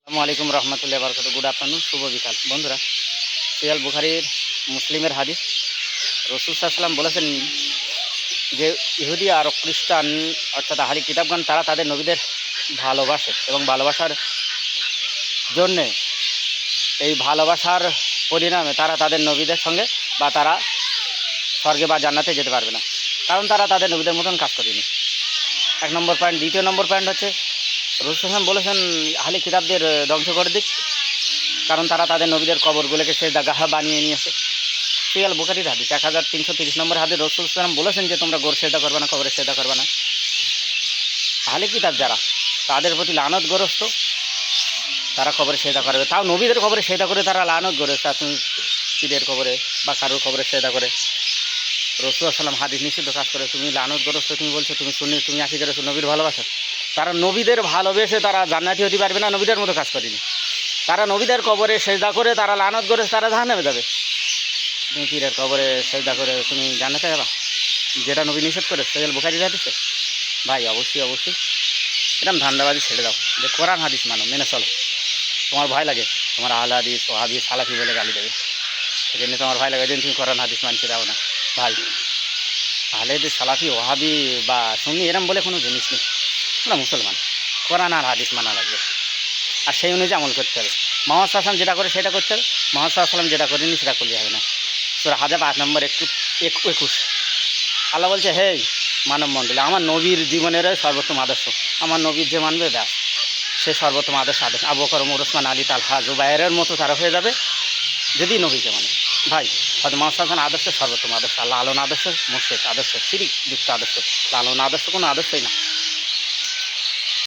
আসসালামু আলাইকুম রহমতুল্লাহ বরকত। Good afternoon, শুভ বিকাল বন্ধুরা। সহিহ বুখারীর মুসলিমের হাদিস, রাসূল সাল্লাল্লাহু আলাইহি ওয়াসাল্লাম বলেছেন যে ইহুদি আর খ্রিস্টান অর্থাৎ আহলি কিতাবগণ তারা তাদের নবীদের ভালোবাসে এবং ভালোবাসার জন্যে এই ভালোবাসার পরিণামে তারা তাদের নবীদের সঙ্গে বা তারা স্বর্গে বা জান্নাতে যেতে পারবে না, কারণ তারা তাদের নবীদের মতন কাজ করেনি। এক নম্বর পয়েন্ট। দ্বিতীয় নম্বর পয়েন্ট হচ্ছে রাসূল সাল্লাল্লাহু আলাইহি ওয়াসাল্লাম বলেছেন আহলি কিতাবদের ধ্বংস করে দিক, কারণ তারা তাদের নবীদের কবরগুলোকে সেজদাগাহ বানিয়ে নিয়েছে। সহিহ বুখারীর হাদিস 1330 নম্বর হাদিস। রাসূল সাল্লাল্লাহু আলাইহি ওয়াসাল্লাম বলেছেন যে তোমরা গোর সেজদা করবে না, কবরে সেজদা করবে না। আহলে কিতাব যারা, তাদের প্রতি লানত তারা কবরে সেজদা করবে, তাও নবীদের কবরে সেজদা করে তারা লানত গরস্ত। তুমি পীরের কবরে বা কারোর কবরে সেজদা করে রাসূল সাল্লাল্লাহু আলাইহি ওয়াসাল্লাম হাদিস নিষিদ্ধ কাজ করে তুমি লানত গরস্ত, তুমি বলছো তুমি সুন্নি, তুমি আশিক রাসূল নবীর ভালোবাসো। তারা নবীদের ভালোবেসে তারা জান্নাতি হতে পারবে না, নবীদের মতো কাজ করেনি। তারা নবীদের কবরে সেজদা করে তারা লানত করে তারা জাহান্নামে যাবে। তুমি পীরের কবরে সেজদা করে তুমি জান্নাতে যাবা, যেটা নবী নিষেধ করে সহিহ বুখারীর হাদিসে। ভাই অবশ্যই এরকম ধান্দাবাজি ছেড়ে দাও, যে কোরআন হাদিস মানো, মেনে চলো। তোমার ভয় লাগে তোমার আহলে হাদিস ওয়াহাবি সালাফি বলে গালি দেবে, সেই জন্য তোমার ভয় লাগে যে তুমি কোরআন হাদিস মানতে দাও না। ভাই আহলে হাদিস সালাফি ওয়াহাবি বা সুন্নি এরম বলে কোনো জিনিস নেই। আমরা মুসলমান, কোরআন আর হাদিস মানা লাগবে, আর সেই অনুযায়ী আমল করতে হবে। মুহাম্মদ সাল্লাল্লাহু আলাইহি ওয়াসাল্লাম যেটা করে সেটা করতে হবে, মুহাম্মদ সাল্লাল্লাহু আলাইহি ওয়াসাল্লাম যেটা করেনি সেটা করলে হবে না। সূরা হাজাব 8 নম্বর 21 আল্লাহ বলছে, হে মানব মণ্ডলী, আমার নবীর জীবনের সর্বোত্তম আদর্শ, আমার নবীর যে মানবে ব্যাস সে সর্বোত্তম আদর্শ। আবু বকর, ওমর, ওসমান, আলী, তালহা, জুবায়েরের মতো তারা হয়ে যাবে যদি নবীকে মানে। ভাই হয়তো মুহাম্মদ সাল্লাল্লাহু আলাইহি ওয়াসাল্লাম আদর্শ সর্বোত্তম আদর্শ, লালন আদর্শ মুশরিক আদর্শ, শিরিক যুক্ত আদর্শ। লালন আদর্শ কোনো আদর্শই না।